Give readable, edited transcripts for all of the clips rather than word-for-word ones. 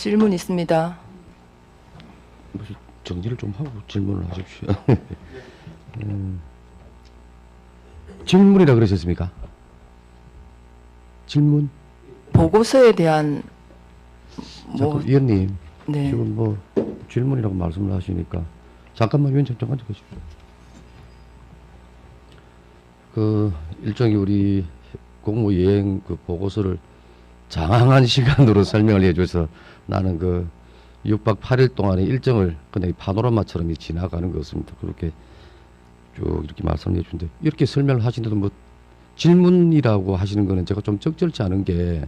질문 있습니다. 무슨 정리를 좀 하고 질문을 하십시오. 질문이라 그러셨습니까? 질문? 보고서에 대한 자꾸 위원님 네. 지금 뭐 질문이라고 말씀을 하시니까 잠깐만 위원장 좀 앉아계십시오. 그 일종의 우리 공무여행 그 보고서를 장황한 시간으로 설명을 해줘서 나는 그 6박 8일 동안의 일정을 그냥 파노라마처럼 지나가는 것 같습니다. 그렇게 쭉 이렇게 말씀해 주는데 이렇게 설명을 하시는데도 뭐 질문이라고 하시는 거는 제가 좀 적절치 않은 게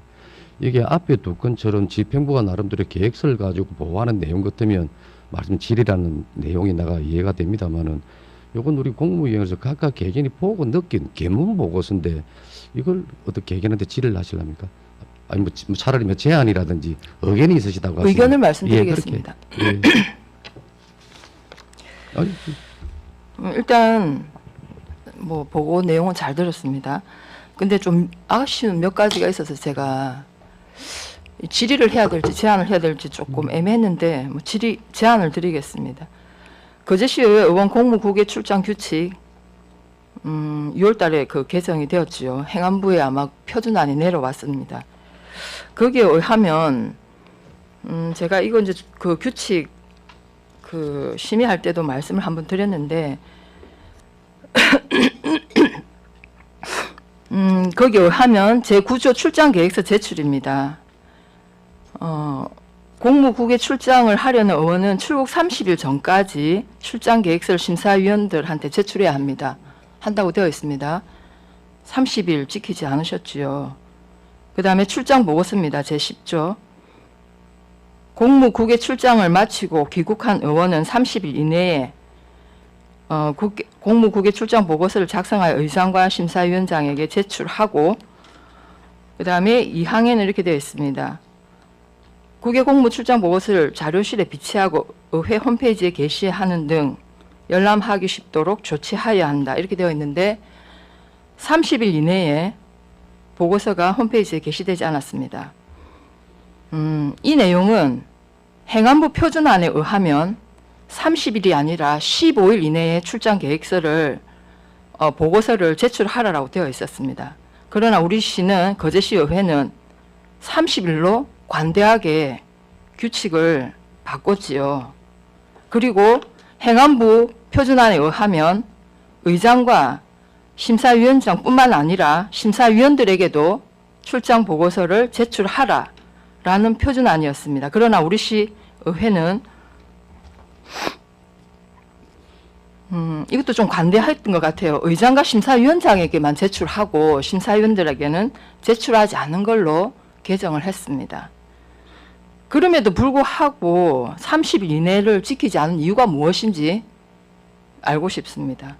이게 앞에 두 건처럼 집행부가 나름대로 계획서를 가지고 보고하는 내용 같으면 말씀 질이라는 내용이 나가 이해가 됩니다만은 요건 우리 공무위원회에서 각각 개개인이 보고 느낀 개문 보고서인데 이걸 어떻게 개개인한테 질의를 하시랍니까? 아니 뭐 차라리 뭐 제안이라든지 의견이 있으시다고 하시면 의견을 말씀드리겠습니다. 예. 아니, 일단 뭐 보고 내용은 잘 들었습니다. 근데 좀 아쉬운 몇 가지가 있어서 제가 질의를 해야 될지 제안을 해야 될지 조금 애매했는데 뭐 제안을 드리겠습니다. 거제시의회 의원 공무국외 출장 규칙 6월 달에 그 개정이 되었지요. 행안부에 아마 표준안이 내려왔습니다. 거기에 의하면 제가 이거 이제 그 규칙 그 심의할 때도 말씀을 한번 드렸는데 거기에 의하면 제9조 출장 계획서 제출입니다. 공무국외 출장을 하려는 의원은 출국 30일 전까지 출장 계획서를 심사위원들한테 제출해야 합니다. 한다고 되어 있습니다. 30일 지키지 않으셨지요. 그 다음에 출장 보고서입니다. 제10조. 공무국외 출장을 마치고 귀국한 의원은 30일 이내에 공무국외 출장 보고서를 작성하여 의장과 심사위원장에게 제출하고 그 다음에 2항에는 이렇게 되어 있습니다. 국외 공무 출장 보고서를 자료실에 비치하고 의회 홈페이지에 게시하는 등 열람하기 쉽도록 조치하여야 한다. 이렇게 되어 있는데 30일 이내에 보고서가 홈페이지에 게시되지 않았습니다. 이 내용은 행안부 표준안에 의하면 30일이 아니라 15일 이내에 출장 계획서를 보고서를 제출하라고 되어 있었습니다. 그러나 우리 시는 거제시의회는 30일로 관대하게 규칙을 바꿨지요. 그리고 행안부 표준안에 의하면 의장과 심사위원장뿐만 아니라 심사위원들에게도 출장 보고서를 제출하라라는 표준안이었습니다. 그러나 우리 시 의회는 이것도 좀 관대했던 것 같아요. 의장과 심사위원장에게만 제출하고 심사위원들에게는 제출하지 않은 걸로 개정을 했습니다. 그럼에도 불구하고 30일 이내를 지키지 않은 이유가 무엇인지 알고 싶습니다.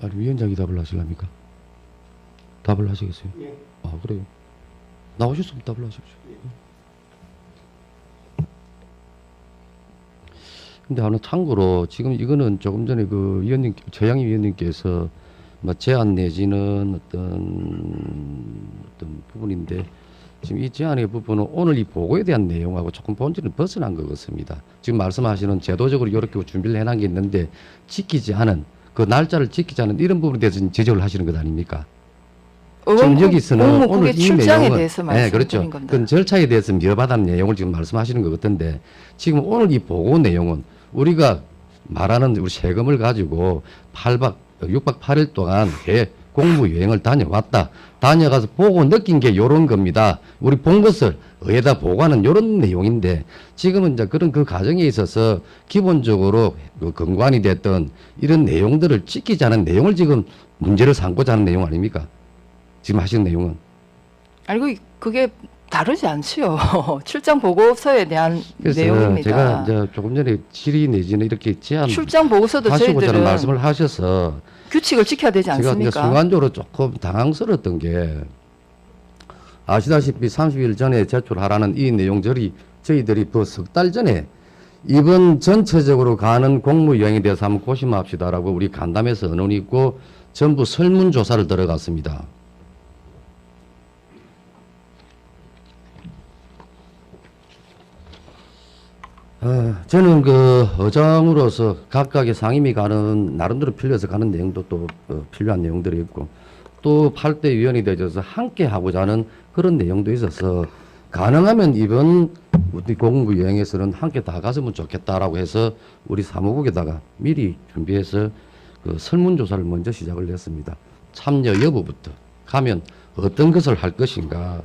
아니 위원장이 답을 하실랍니까? 답을 하시겠어요? 예. 아 그래요? 나오셨으면 답을 하십시오. 근데 하나 참고로 지금 이거는 조금 전에 그 위원님 최양희 위원님께서 뭐 제안 내지는 어떤 부분인데 지금 이 제안의 부분은 오늘 이 보고에 대한 내용하고 조금 본질은 벗어난 것 같습니다. 지금 말씀하시는 제도적으로 이렇게 준비를 해놓은 게 있는데 지키지 않은 그 날짜를 지키지 않은 이런 부분에 대해서 지적을 하시는 것 아닙니까? 지금 여기서는 오늘 이 출장에 내용은 대해서 네, 그렇죠. 말씀드린 겁니다. 그 절차에 대해서 미화받은 내용을 지금 말씀하시는 것 같은데 지금 오늘 이 보고 내용은 우리가 말하는 우리 세금을 가지고 6박 8일 동안 공무 여행을 다녀왔다. 다녀가서 보고 느낀 게 요런 겁니다. 우리 본 것을 의회에다 보고하는 요런 내용인데 지금은 이제 그런 그 과정에 있어서 기본적으로 그 건관이 됐던 이런 내용들을 지키지 않은 내용을 지금 문제를 삼고자 하는 내용 아닙니까? 지금 하시는 내용은. 아니 그게 다르지 않지요. 출장 보고서에 대한 그래서 내용입니다. 제가 이제 조금 전에 질의 내지는 이렇게 제안 출장 보고서도 하시고자 저희들은 말씀을 하셔서 규칙을 지켜야 되지 제가 이제 않습니까? 순간적으로 조금 당황스러웠던 게 아시다시피 30일 전에 제출하라는 이 내용들이 저희들이 그 석 달 전에 이번 전체적으로 가는 공무여행에 대해서 한번 고심합시다라고 우리 간담회에서 의논이 있고 전부 설문조사를 들어갔습니다. 저는 그 의장으로서 각각의 상임위 가는 나름대로 필요해서 가는 내용도 또 필요한 내용들이 있고 또 8대 위원이 되어서 함께 하고자 하는 그런 내용도 있어서 가능하면 이번 우리 공무 여행에서는 함께 다 갔으면 좋겠다라고 해서 우리 사무국에다가 미리 준비해서 그 설문조사를 먼저 시작을 했습니다. 참여 여부부터 가면 어떤 것을 할 것인가.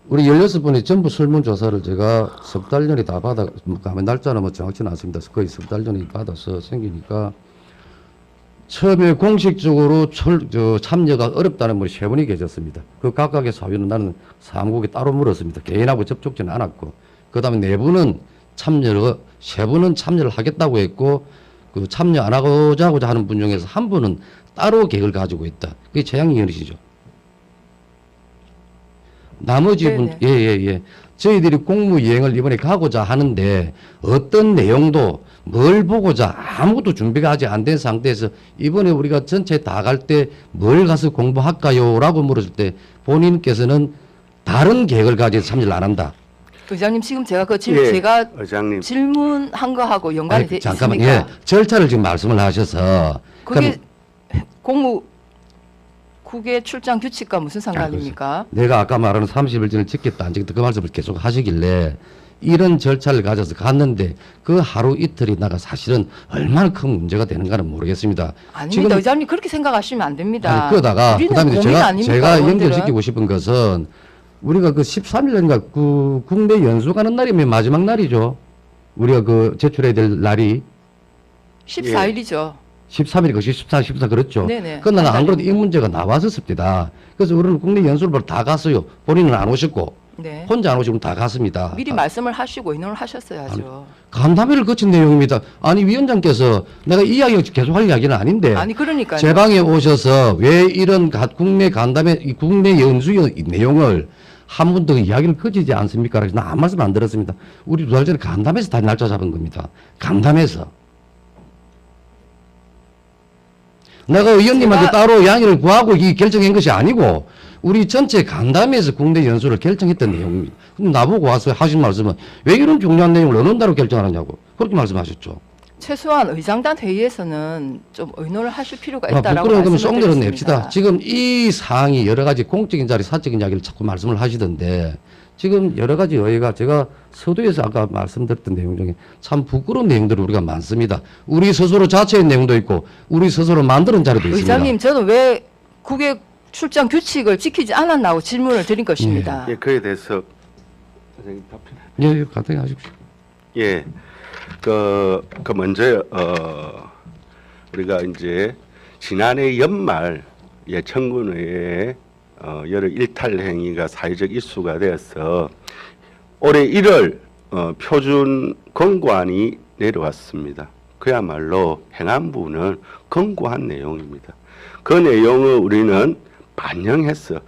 우리 16분이 전부 설문조사를 제가 석 달 전에 다 받아, 날짜는 뭐 정확치는 않습니다. 거의 석 달 전에 받아서 생기니까 처음에 공식적으로 참여가 어렵다는 분이 3분이 계셨습니다. 그 각각의 사유는 나는 사무국에 따로 물었습니다. 개인하고 접촉지는 않았고, 그 다음에 4분은 3분은 참여를 하겠다고 했고, 그 참여 안 하고자 하는 분 중에서 1분은 따로 계획을 가지고 있다. 그게 최양위원이시죠. 나머지 분, 예. 저희들이 공무여행을 이번에 가고자 하는데 어떤 내용도 뭘 보고자 아무것도 준비가 아직 안 된 상태에서 이번에 우리가 전체 다 갈 때 뭘 가서 공부할까요? 라고 물었을 때 본인께서는 다른 계획을 가지고 참여를 안 한다. 의장님 지금 제가 제가 의장님. 질문한 거하고 연관이 돼 잠깐만, 있습니까? 예. 절차를 지금 말씀을 하셔서. 그게 국외 출장 규칙과 무슨 상관입니까? 내가 아까 말하는 30일 전에 찍겠다 안 찍겠다 그 말씀을 계속 하시길래 이런 절차를 가져서 갔는데 그 하루 이틀이 나가 사실은 얼마나 큰 문제가 되는가는 모르겠습니다. 아닙니다. 의장님 그렇게 생각하시면 안 됩니다. 아니, 그러다가 우리는 그다음에 공인 아닙니까, 제가 의원들은? 연결시키고 싶은 것은 우리가 그 13일인가 그 국내 연수 가는 날이면 마지막 날이죠. 우리가 그 제출해야 될 날이 14일이죠. 13일, 그것이 14 그렇죠. 네네. 그러나 안 그래도 이 문제가 나왔었습니다. 그래서 우리는 국내 연수를 보러 다 갔어요. 본인은 안 오셨고 네. 혼자 안 오시고 다 갔습니다. 미리 말씀을 하시고 의논을 하셨어야죠. 간담회를 거친 내용입니다. 아니 위원장께서 내가 이 이야기 계속 할 이야기는 아닌데 아니 그러니까요. 제 방에 오셔서 왜 이런 국내 간담회, 이 국내 연수의 내용을 한 번도 이야기를 거치지 않습니까? 그래서 나 아무 말씀 안 들었습니다. 우리 2달 전에 간담회에서 다 날짜 잡은 겁니다. 간담회에서. 내가 의원님한테 따로 양해를 구하고 이 결정한 것이 아니고 우리 전체 간담회에서 국내 연수를 결정했던 내용입니다. 근데 나보고 와서 하신 말씀은 왜 이런 중요한 내용을 어느 날로 결정하느냐고 그렇게 말씀하셨죠. 최소한 의장단 회의에서는 좀 의논을 하실 필요가 있다라고 부끄러운 거면 말씀을 쏙내려 드렸습니다. 냅시다. 지금 이 사항이 여러 가지 공적인 자리, 사적인 이야기를 자꾸 말씀을 하시던데 지금 여러 가지 여기가 제가 서두에서 아까 말씀드렸던 내용 중에 참 부끄러운 내용들이 우리가 많습니다. 우리 스스로 자체의 내용도 있고 우리 스스로 만드는 자료도 있습니다. 의장님 저는 왜 국외 출장 규칙을 지키지 않았나고 질문을 드린 것입니다. 예, 그에 대해서 선생님 답변. 예, 간단히 하십시오. 예, 그 먼저 우리가 이제 지난해 연말 청군회에 여러 일탈 행위가 사회적 이슈가 되어서 올해 1월 표준 권고안이 내려왔습니다. 그야말로 행안부는 권고한 내용입니다. 그 내용을 우리는 반영해서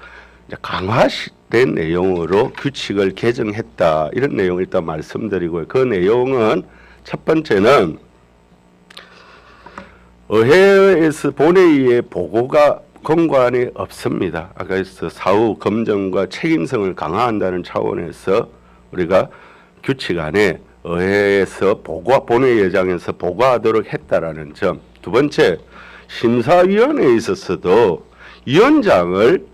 이제 강화된 내용으로 규칙을 개정했다. 이런 내용을 일단 말씀드리고요. 그 내용은 첫 번째는 의회에서 본회의의 보고가 권고안에 없습니다. 아까 사후 검증과 책임성을 강화한다는 차원에서 우리가 규칙안에 의회에서 본회의장에서 보고하도록 했다라는 점. 두 번째, 심사위원회에 있어서도 위원장을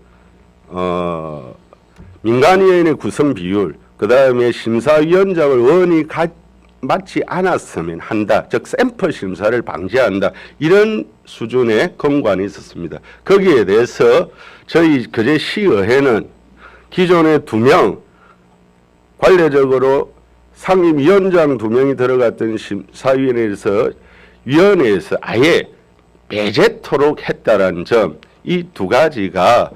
민간위원회 구성 비율, 그 다음에 심사위원장을 의원이 맞지 않았으면 한다. 즉 샘플 심사를 방지한다. 이런 수준의 권고안이 있었습니다. 거기에 대해서 저희 거제 시의회는 기존에 2명 관례적으로 상임위원장 2명이 들어갔던 심사위원회에서 위원회에서 아예 배제토록 했다라는 점, 이 2가지가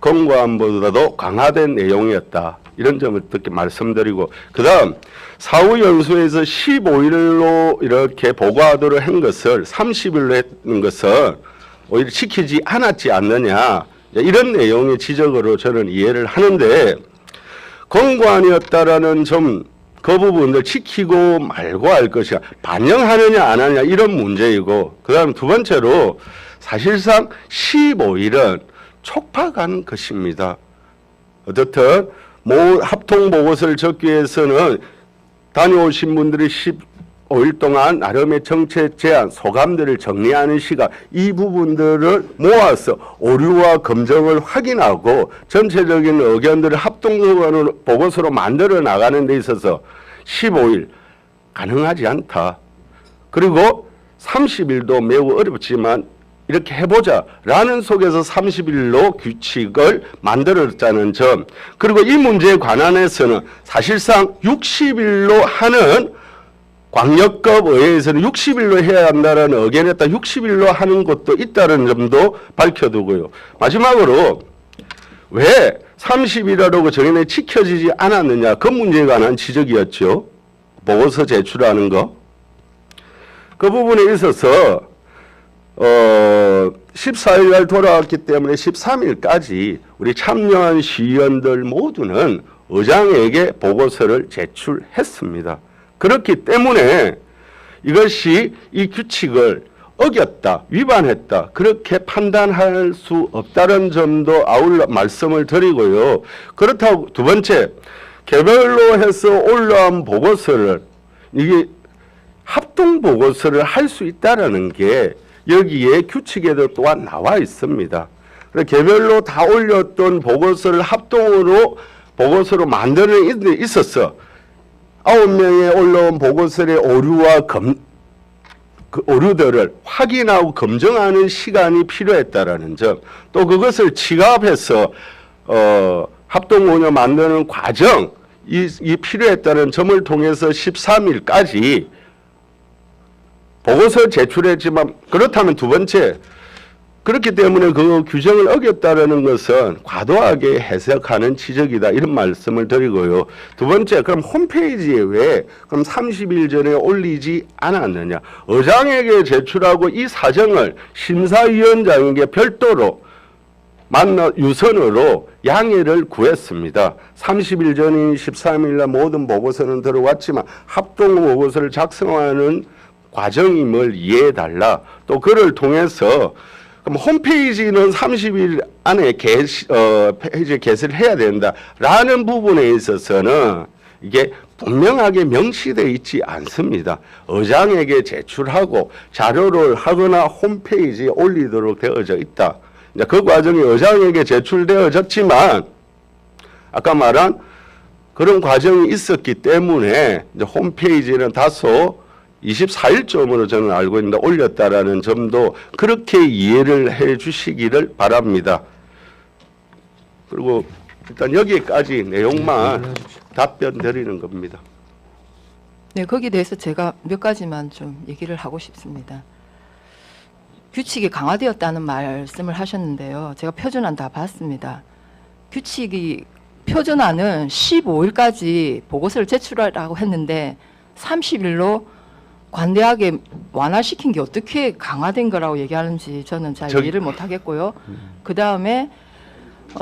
권고안보다도 강화된 내용이었다. 이런 점을 특히 말씀드리고, 그 다음 사후연수에서 15일로 이렇게 보고하도록 한 것을 30일로 했는 것은 오히려 지키지 않았지 않느냐, 이런 내용의 지적으로 저는 이해를 하는데, 권고안이었다라는 점, 그 부분을 지키고 말고 할 것이야. 반영하느냐 안 하느냐 이런 문제이고, 그 다음 두 번째로 사실상 15일은 촉박한 것입니다. 어떻든 합동 보고서를 적기 위해서는 다녀오신 분들이 15일 동안 나름의 정책 제안, 소감들을 정리하는 시간, 이 부분들을 모아서 오류와 검증을 확인하고 전체적인 의견들을 합동 보고서로 만들어 나가는 데 있어서 15일 가능하지 않다. 그리고 30일도 매우 어렵지만 이렇게 해보자라는 속에서 30일로 규칙을 만들었다는 점, 그리고 이 문제에 관한해서는 사실상 60일로 하는 광역급 의회에서는 60일로 해야 한다는 의견에 따라 60일로 하는 것도 있다는 점도 밝혀두고요. 마지막으로 왜 30일이라고 정해내 지켜지지 않았느냐, 그 문제에 관한 지적이었죠. 보고서 제출하는 거. 그 부분에 있어서 14일 날 돌아왔기 때문에 13일까지 우리 참여한 시의원들 모두는 의장에게 보고서를 제출했습니다. 그렇기 때문에 이것이 이 규칙을 어겼다, 위반했다, 그렇게 판단할 수 없다는 점도 아울러 말씀을 드리고요. 그렇다고 두 번째, 개별로 해서 올라온 보고서를, 이게 합동 보고서를 할 수 있다라는 게 여기에 규칙에도 또한 나와 있습니다. 그래서 개별로 다 올렸던 보고서를 합동으로 보고서로 만드는 데 있어서 9명에 올라온 보고서의 오류와 그 오류들을 확인하고 검증하는 시간이 필요했다라는 점, 또 그것을 취합해서 합동 운영 만드는 과정 이 필요했다는 점을 통해서 13일까지 보고서 제출했지만, 그렇다면 두 번째, 그렇기 때문에 그 규정을 어겼다라는 것은 과도하게 해석하는 지적이다, 이런 말씀을 드리고요. 두 번째, 그럼 홈페이지에 왜 그럼 30일 전에 올리지 않았느냐? 의장에게 제출하고 이 사정을 심사위원장에게 별도로 유선으로 양해를 구했습니다. 30일 전인 13일 날 모든 보고서는 들어왔지만 합동 보고서를 작성하는 과정임을 이해해달라. 또 그를 통해서 그럼 홈페이지는 30일 안에 페이지에 게시를 해야 된다라는 부분에 있어서는 이게 분명하게 명시되어 있지 않습니다. 의장에게 제출하고 자료를 하거나 홈페이지에 올리도록 되어져 있다. 이제 그 과정이 의장에게 제출되어졌지만 아까 말한 그런 과정이 있었기 때문에 이제 홈페이지는 다소 24일쯤으로 저는 알고 있는데 올렸다라는 점도 그렇게 이해를 해 주시기를 바랍니다. 그리고 일단 여기까지 내용만 답변 드리는 겁니다. 네, 거기에 대해서 제가 몇 가지만 좀 얘기를 하고 싶습니다. 규칙이 강화되었다는 말씀을 하셨는데요. 제가 표준안 다 봤습니다. 규칙이 표준안은 15일까지 보고서를 제출하라고 했는데 30일로 관대하게 완화시킨 게 어떻게 강화된 거라고 얘기하는지 저는 잘 이해를 못 하겠고요. 그 다음에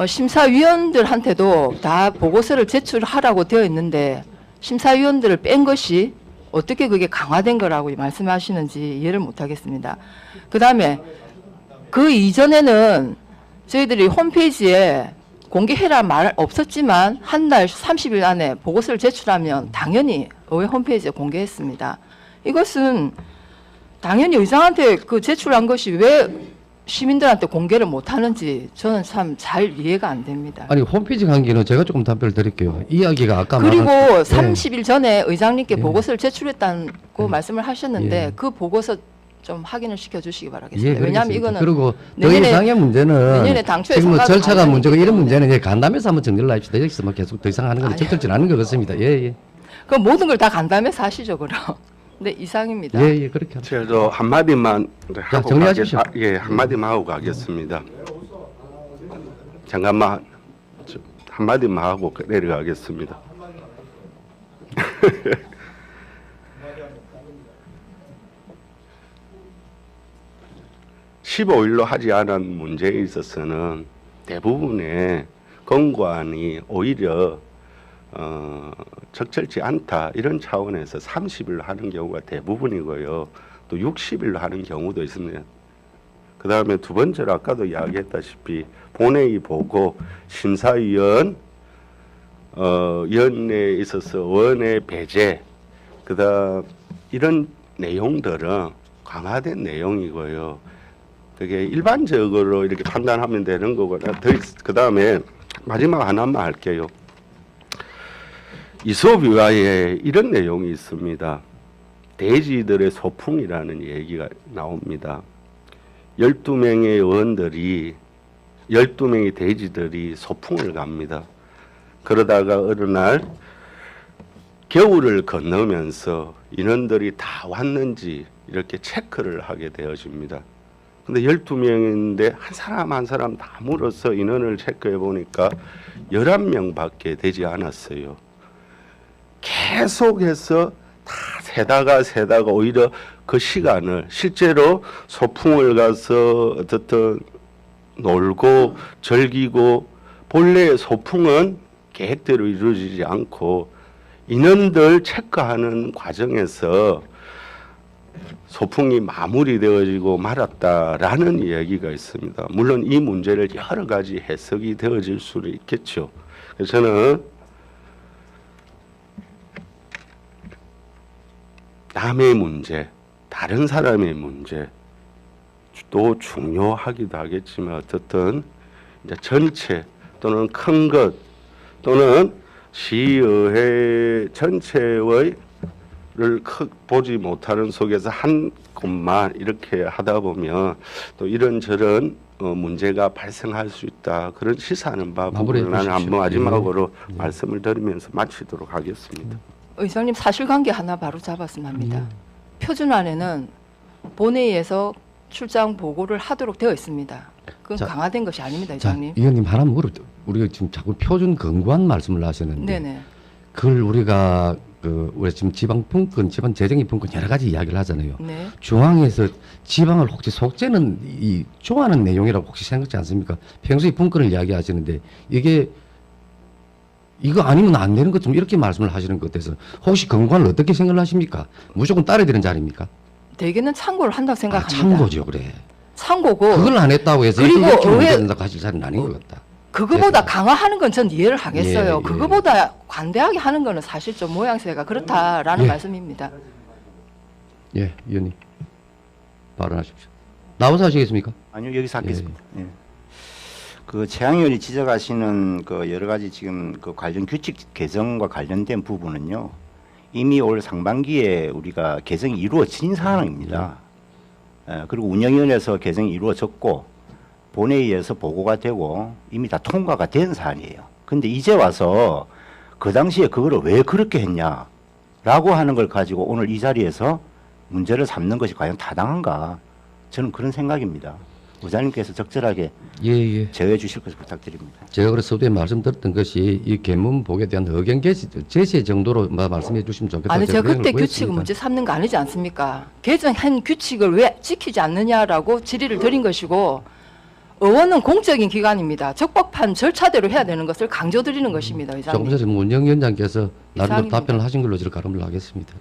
심사위원들한테도 다 보고서를 제출하라고 되어 있는데 심사위원들을 뺀 것이 어떻게 그게 강화된 거라고 말씀하시는지 이해를 못 하겠습니다. 그 다음에 그 이전에는 저희들이 홈페이지에 공개해라 말 없었지만 한 달 30일 안에 보고서를 제출하면 당연히 의회 홈페이지에 공개했습니다. 이것은 당연히 의장한테 그 제출한 것이 왜 시민들한테 공개를 못 하는지 저는 참 잘 이해가 안 됩니다. 아니 홈페이지 관계는 제가 조금 답변을 드릴게요. 이야기가 아까 그리고 말한 30일 전에 의장님께 예. 보고서를 제출했다고 말씀을 하셨는데 예. 그 보고서 좀 확인을 시켜주시기 바라겠습니다. 예, 왜냐하면 그러겠습니다. 이거는 그리고 더 내년에- 이상의 문제는 내년에 당초에 지금 뭐 선거가 절차가 관련이 문제고 있기 이런 때문에. 문제는 이제 간담회에서 한번 정리를 합시다. 여기서 뭐 계속 더 이상 하는 건 아니요. 적절치 않은 것 같습니다. 예. 그 모든 걸 다 간담회에서 하시죠 그럼. 네 이상입니다. 예, 그렇게 합니다. 제가 한마디만 하고 정리하십시오. 한마디만 하고 가겠습니다. 잠깐만 한마디만 하고 내려가겠습니다. 15일로 하지 않은 문제에 있어서는 대부분의 건관이 오히려 적절치 않다 이런 차원에서 30일로 하는 경우가 대부분이고요. 또 60일로 하는 경우도 있습니다. 그 다음에 두 번째로 아까도 이야기했다시피 본회의 보고 심사위원 연에 있어서 원의 배제, 그다음 이런 내용들은 강화된 내용이고요. 그게 일반적으로 이렇게 판단하면 되는 거고요. 그다음에 마지막 하나만 할게요. 이솝유화에 이런 내용이 있습니다. 돼지들의 소풍이라는 얘기가 나옵니다. 12명의 의원들이 12명의 돼지들이 소풍을 갑니다. 그러다가 어느 날 겨울을 건너면서 인원들이 다 왔는지 이렇게 체크를 하게 되어집니다. 근데 12명인데 한 사람 한 사람 다 물어서 인원을 체크해 보니까 11명밖에 되지 않았어요. 계속해서 다 세다가 오히려 그 시간을 실제로 소풍을 가서 어떻든 놀고 즐기고, 본래 소풍은 계획대로 이루어지지 않고 인원들 체크하는 과정에서 소풍이 마무리되어지고 말았다라는 이야기가 있습니다. 물론 이 문제를 여러 가지 해석이 되어질 수는 있겠죠. 그래서 저는 남의 문제, 다른 사람의 문제도 중요하기도 하겠지만 어떻든 이제 전체 또는 큰 것 또는 시의회 전체의 를 보지 못하는 속에서 한 곳만 이렇게 하다 보면 또 이런저런 문제가 발생할 수 있다. 그런 시사하는 바 부분을 나는 한번 마지막으로 말씀을 드리면서 마치도록 하겠습니다. 의장님 사실관계 하나 바로 잡았으면 합니다. 표준안에는 본회의에서 출장 보고를 하도록 되어 있습니다. 그건 자, 강화된 것이 아닙니다, 자, 의장님. 의원님 하나 우리가 지금 자꾸 표준 근거한 말씀을 하시는데 네네. 그걸 우리가 우리 지금 지방 분권, 지방 재정의 분권 여러 가지 이야기를 하잖아요. 네. 중앙에서 지방을 혹시 속죄는 이 좋아하는 내용이라고 혹시 생각지 않습니까? 평소에 분권을 이야기하시는데 이거 아니면 안 되는 것 좀 이렇게 말씀을 하시는 것 같아서 혹시 근거를 어떻게 생각을 하십니까? 무조건 따라야 되는 자리입니까? 대개는 참고를 한다고 생각합니다. 참고죠, 그래. 참고고 그걸 안 했다고 해서 그리고 이렇게 의회- 문제된다고 하실 자리는 아닌 것 같다. 그거보다 그래서- 강화하는 건 전 이해를 하겠어요. 예, 예. 그거보다 관대하게 하는 거는 사실 좀 모양새가 그렇다라는 예. 말씀입니다. 예, 의원님 발언하십시오. 나와서 하시겠습니까? 아니요, 여기서 하겠습니다. 예. 그 최양 의원이 지적하시는 그 여러 가지 지금 그 관련 규칙 개정과 관련된 부분은요, 이미 올 상반기에 우리가 개정이 이루어진 상황입니다. 그리고 운영위원회에서 개정이 이루어졌고 본회의에서 보고가 되고 이미 다 통과가 된 사안이에요. 근데 이제 와서 그 당시에 그거를 왜 그렇게 했냐라고 하는 걸 가지고 오늘 이 자리에서 문제를 삼는 것이 과연 타당한가? 저는 그런 생각입니다. 의장님께서 적절하게 예. 제어해 주실 것을 부탁드립니다. 제가 그래서 서두에 말씀드렸던 것이 이 개문복에 대한 의견 제시 정도로 말씀해 주시면 좋겠다. 아니 제가 그때 그걸 규칙을 구했습니다. 문제 삼는 거 아니지 않습니까? 개정한 규칙을 왜 지키지 않느냐라고 질의를 드린 것이고, 의원은 공적인 기관입니다. 적법한 절차대로 해야 되는 것을 강조드리는 것입니다, 조금 의장님. 전에 문영위원장께서 나름대로 이상입니다. 답변을 하신 걸로 저를 가름을 하겠습니다.